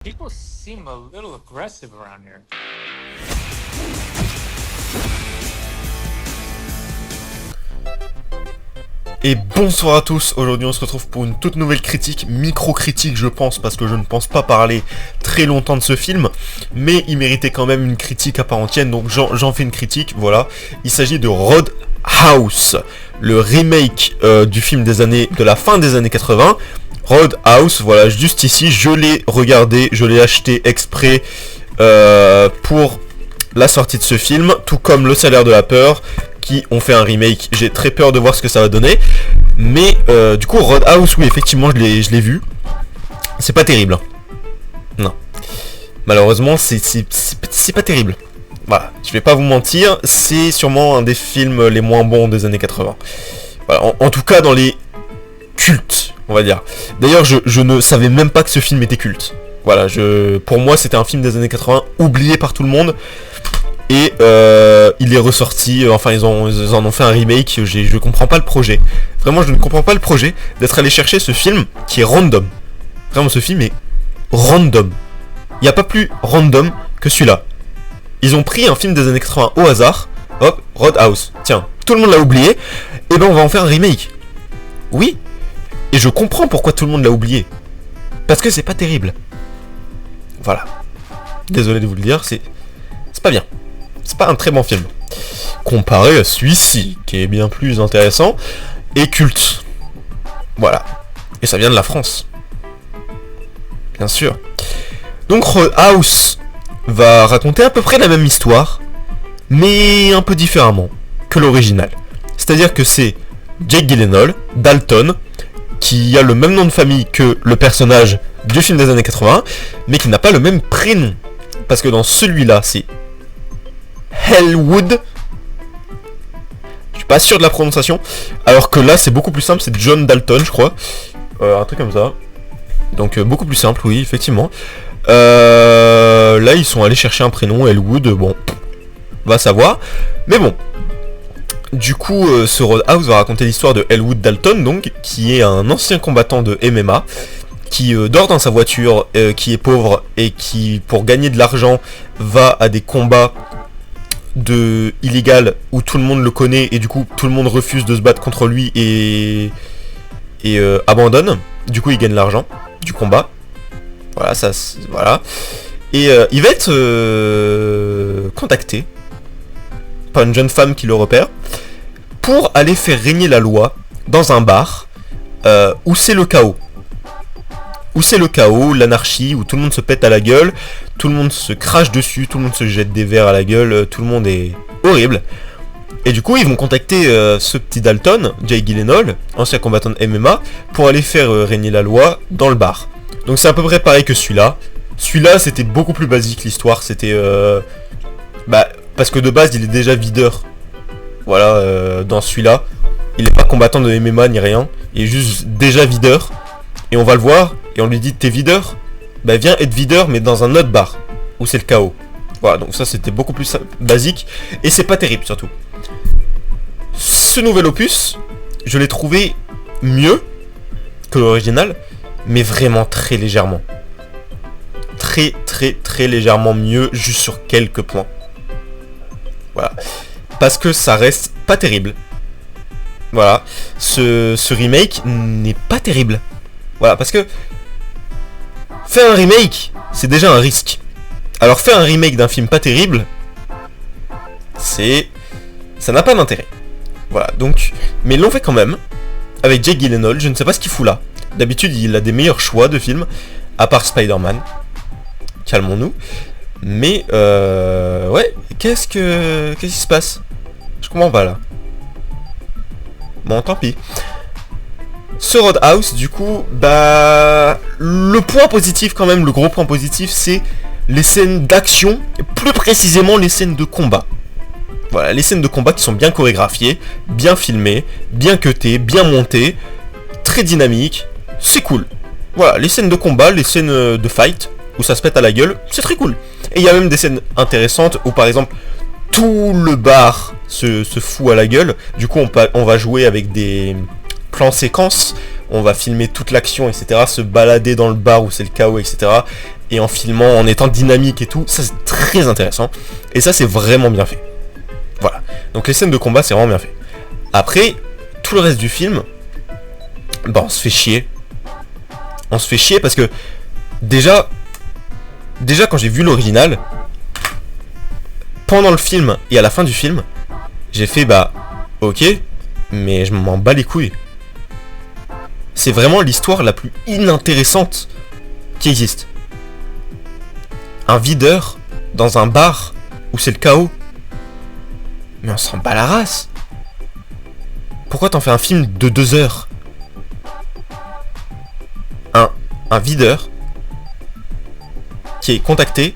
People seem a little aggressive around here. Et bonsoir à tous, aujourd'hui on se retrouve pour une toute nouvelle critique, micro-critique je pense, parce que je ne pense pas parler très longtemps de ce film, mais il méritait quand même une critique à part entière, donc j'en fais une critique, voilà. Il s'agit de Roadhouse, le remake du film de la fin des années 80, Roadhouse, voilà, juste ici, je l'ai regardé, je l'ai acheté exprès pour la sortie de ce film, tout comme Le Salaire de la Peur, qui ont fait un remake. J'ai très peur de voir ce que ça va donner, mais du coup Roadhouse, oui effectivement je l'ai vu, c'est pas terrible, non, malheureusement c'est pas terrible, voilà, je vais pas vous mentir, c'est sûrement un des films les moins bons des années 80, voilà, en tout cas dans les cultes, on va dire. D'ailleurs je ne savais même pas que ce film était culte, voilà, pour moi c'était un film des années 80 oublié par tout le monde. Et il est ressorti, enfin ils en ont fait un remake, je comprends pas le projet. Vraiment je ne comprends pas le projet d'être allé chercher ce film qui est random. Vraiment ce film est random. Il n'y a pas plus random que celui-là. Ils ont pris un film des années 80 au hasard, hop, Roadhouse, tiens, tout le monde l'a oublié, et ben on va en faire un remake. Oui, et je comprends pourquoi tout le monde l'a oublié. Parce que c'est pas terrible. Voilà. Désolé de vous le dire, c'est pas bien. C'est pas un très bon film. Comparé à celui-ci, qui est bien plus intéressant et culte. Voilà. Et ça vient de la France. Bien sûr. Donc Roadhouse va raconter à peu près la même histoire, mais un peu différemment que l'original. C'est-à-dire que c'est Jake Gyllenhaal, Dalton, qui a le même nom de famille que le personnage du film des années 80, mais qui n'a pas le même prénom. Parce que dans celui-là, c'est Elwood, je suis pas sûr de la prononciation, alors que là c'est beaucoup plus simple, c'est John Dalton je crois, un truc comme ça, donc beaucoup plus simple, oui effectivement. Là ils sont allés chercher un prénom, Elwood, bon, va savoir, mais bon. Du coup ce Roadhouse va raconter l'histoire de Elwood Dalton, donc, qui est un ancien combattant de MMA, qui dort dans sa voiture, qui est pauvre, et qui pour gagner de l'argent va à des combats illégal où tout le monde le connaît et du coup tout le monde refuse de se battre contre lui et abandonne. Du coup il gagne l'argent du combat. Voilà, voilà. Et il va être contacté par une jeune femme qui le repère pour aller faire régner la loi dans un bar où c'est le chaos. Où c'est le chaos, l'anarchie, où tout le monde se pète à la gueule, tout le monde se crache dessus, tout le monde se jette des verres à la gueule, tout le monde est horrible. Et du coup, ils vont contacter ce petit Dalton, Jake Gyllenhaal, ancien combattant de MMA, pour aller faire régner la loi dans le bar. Donc c'est à peu près pareil que celui-là. Celui-là, c'était beaucoup plus basique, l'histoire, c'était... parce que de base, il est déjà videur. Voilà, dans celui-là. Il n'est pas combattant de MMA ni rien, il est juste déjà videur. Et on va le voir, et on lui dit t'es videur, bah viens être videur mais dans un autre bar, où c'est le chaos. Voilà, donc ça c'était beaucoup plus basique, et c'est pas terrible surtout. Ce nouvel opus, je l'ai trouvé mieux que l'original, mais vraiment très légèrement. Très légèrement mieux, juste sur quelques points. Voilà. Parce que ça reste pas terrible. Voilà. Ce remake n'est pas terrible. Voilà, parce que faire un remake, c'est déjà un risque. Alors faire un remake d'un film pas terrible, ça n'a pas d'intérêt. Voilà, donc, mais ils l'ont fait quand même, avec Jake Gyllenhaal, je ne sais pas ce qu'il fout là. D'habitude, il a des meilleurs choix de films, à part Spider-Man. Calmons-nous. Mais, ouais, qu'est-ce qui se passe? Je comprends pas là. Bon, tant pis. Ce Roadhouse, du coup, le point positif quand même, le gros point positif, c'est les scènes d'action, et plus précisément les scènes de combat. Voilà, les scènes de combat qui sont bien chorégraphiées, bien filmées, bien cutées, bien montées, très dynamiques, c'est cool. Voilà, les scènes de combat, les scènes de fight, où ça se pète à la gueule, c'est très cool. Et il y a même des scènes intéressantes, où par exemple, tout le bar se fout à la gueule, du coup on va jouer avec des plans séquences, on va filmer toute l'action, etc., se balader dans le bar où c'est le chaos, etc., et en filmant, en étant dynamique et tout, ça c'est très intéressant. Et ça c'est vraiment bien fait. Voilà. Donc les scènes de combat c'est vraiment bien fait. Après, tout le reste du film, bah on se fait chier. On se fait chier parce que déjà quand j'ai vu l'original, pendant le film et à la fin du film, j'ai fait bah ok, mais je m'en bats les couilles. C'est vraiment l'histoire la plus inintéressante qui existe. Un videur dans un bar où c'est le chaos. Mais on s'en bat la race. Pourquoi t'en fais un film de 2 heures? Un videur qui est contacté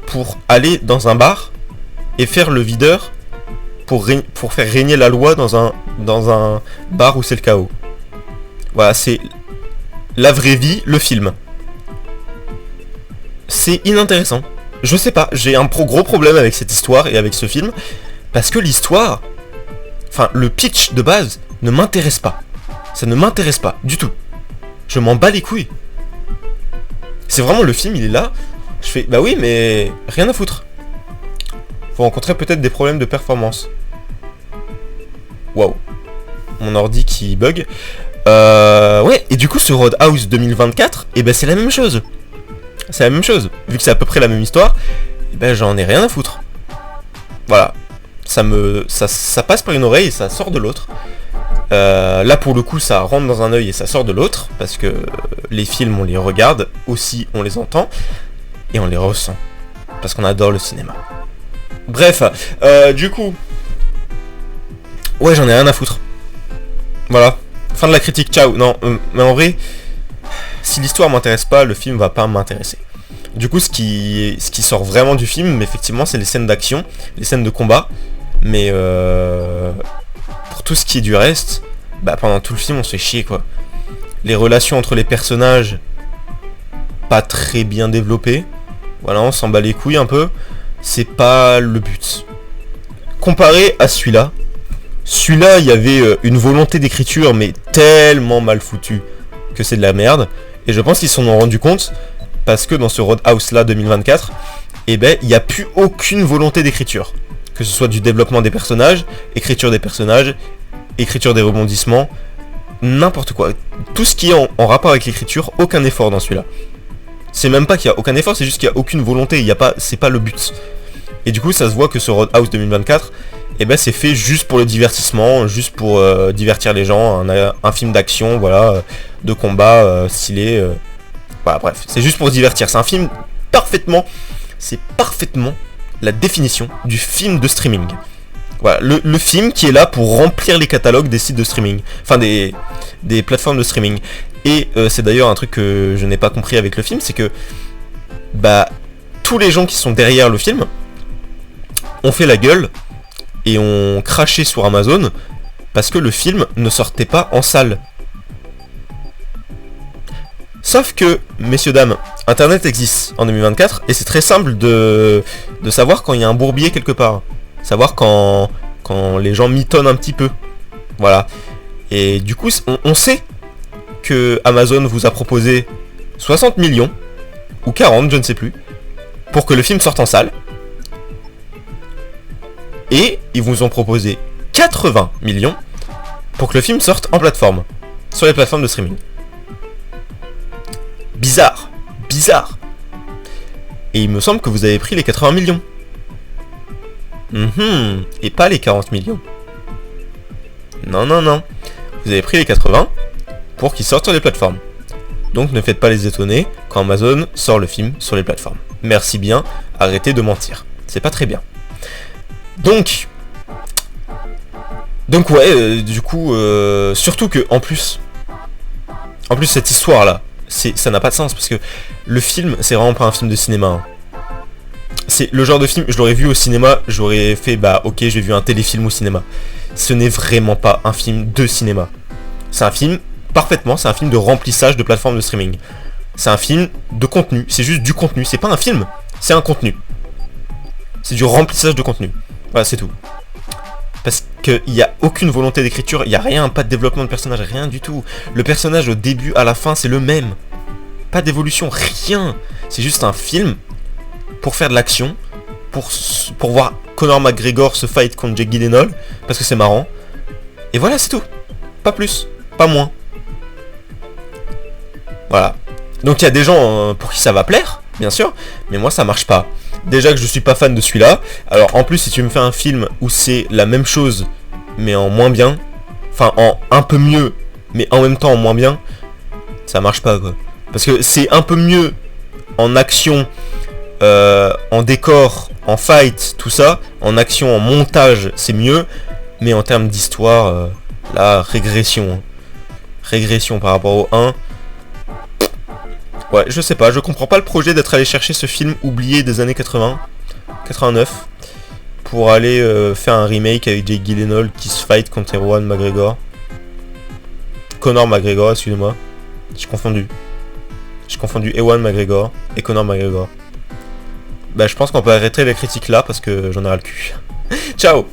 pour aller dans un bar et faire le videur pour faire régner la loi dans un bar où c'est le chaos. Voilà, c'est la vraie vie, le film. C'est inintéressant. Je sais pas, j'ai un gros problème avec cette histoire et avec ce film, parce que l'histoire, enfin le pitch de base, ne m'intéresse pas. Ça ne m'intéresse pas du tout. Je m'en bats les couilles. C'est vraiment le film, il est là, je fais, bah oui, mais rien à foutre. Faut rencontrer peut-être des problèmes de performance. Waouh. Mon ordi qui bug. Ouais, et du coup ce Roadhouse 2024, et ben c'est la même chose. C'est la même chose. Vu que c'est à peu près la même histoire, et ben j'en ai rien à foutre. Voilà. Ça passe par une oreille et ça sort de l'autre. Là pour le coup ça rentre dans un œil et ça sort de l'autre, parce que les films on les regarde, aussi on les entend, et on les ressent. Parce qu'on adore le cinéma. Bref, du coup... Ouais, j'en ai rien à foutre. Voilà. Fin de la critique, ciao. Non, mais en vrai, si l'histoire m'intéresse pas, le film va pas m'intéresser. Du coup, ce qui sort vraiment du film, effectivement, c'est les scènes d'action, les scènes de combat. Mais pour tout ce qui est du reste, bah pendant tout le film, on se fait chier, quoi. Les relations entre les personnages, pas très bien développées. Voilà, on s'en bat les couilles un peu. C'est pas le but. Comparé à celui-là, il y avait une volonté d'écriture, mais tellement mal foutue que c'est de la merde. Et je pense qu'ils s'en ont rendu compte, parce que dans ce Roadhouse là 2024, eh ben, il n'y a plus aucune volonté d'écriture. Que ce soit du développement des personnages, écriture des personnages, écriture des rebondissements, n'importe quoi. Tout ce qui est en rapport avec l'écriture, aucun effort dans celui-là. C'est même pas qu'il y a aucun effort, c'est juste qu'il n'y a aucune volonté, c'est pas le but. Et du coup, ça se voit que ce Roadhouse 2024, eh ben, c'est fait juste pour le divertissement, juste pour divertir les gens, un film d'action, voilà, de combat stylé. Voilà, bref, c'est juste pour divertir. C'est un film c'est parfaitement la définition du film de streaming. Voilà, le film qui est là pour remplir les catalogues des sites de streaming, enfin des plateformes de streaming. Et c'est d'ailleurs un truc que je n'ai pas compris avec le film, c'est que bah tous les gens qui sont derrière le film ont fait la gueule et ont craché sur Amazon parce que le film ne sortait pas en salle. Sauf que, messieurs dames, Internet existe en 2024 et c'est très simple de savoir quand il y a un bourbier quelque part. Savoir quand les gens mitonnent un petit peu. Voilà. Et du coup, on sait que Amazon vous a proposé 60 millions, ou 40, je ne sais plus, pour que le film sorte en salle. Et ils vous ont proposé 80 millions pour que le film sorte en plateforme, sur les plateformes de streaming. Bizarre. Et il me semble que vous avez pris les 80 millions. Et pas les 40 millions. Non. Vous avez pris les 80 pour qu'ils sortent sur les plateformes. Donc ne faites pas les étonner quand Amazon sort le film sur les plateformes. Merci bien, arrêtez de mentir. C'est pas très bien. Donc ouais, du coup, surtout que en plus cette histoire là, ça n'a pas de sens parce que le film, c'est vraiment pas un film de cinéma. Hein. C'est le genre de film, je l'aurais vu au cinéma, j'aurais fait bah ok, j'ai vu un téléfilm au cinéma. Ce n'est vraiment pas un film de cinéma. C'est un film, c'est un film de remplissage de plateformes de streaming. C'est un film de contenu, c'est juste du contenu, c'est pas un film, c'est un contenu. C'est du remplissage de contenu. Voilà, c'est tout. Parce qu'il n'y a aucune volonté d'écriture, il n'y a rien, pas de développement de personnage, rien du tout. Le personnage au début, à la fin, c'est le même. pas d'évolution, rien. C'est juste un film pour faire de l'action, pour voir Conor McGregor se fight contre Jake Gyllenhaal, parce que c'est marrant. Et voilà, c'est tout. Pas plus, pas moins. Voilà. Donc il y a des gens pour qui ça va plaire, bien sûr, mais moi ça marche pas. Déjà que je suis pas fan de celui-là. Alors en plus, si tu me fais un film où c'est la même chose, mais en moins bien, enfin en un peu mieux, mais en même temps en moins bien, ça marche pas quoi. Parce que c'est un peu mieux en action, en décor, en fight, tout ça. En action, en montage, c'est mieux. Mais en termes d'histoire, là, régression. Régression par rapport au 1. Ouais, je sais pas, je comprends pas le projet d'être allé chercher ce film oublié des années 80, 89, pour aller faire un remake avec Jake Gyllenhaal qui se fight contre Ewan McGregor. Conor McGregor, excusez-moi. J'ai confondu Ewan McGregor et Conor McGregor. Bah je pense qu'on peut arrêter la critique là parce que j'en ai ras le cul. Ciao.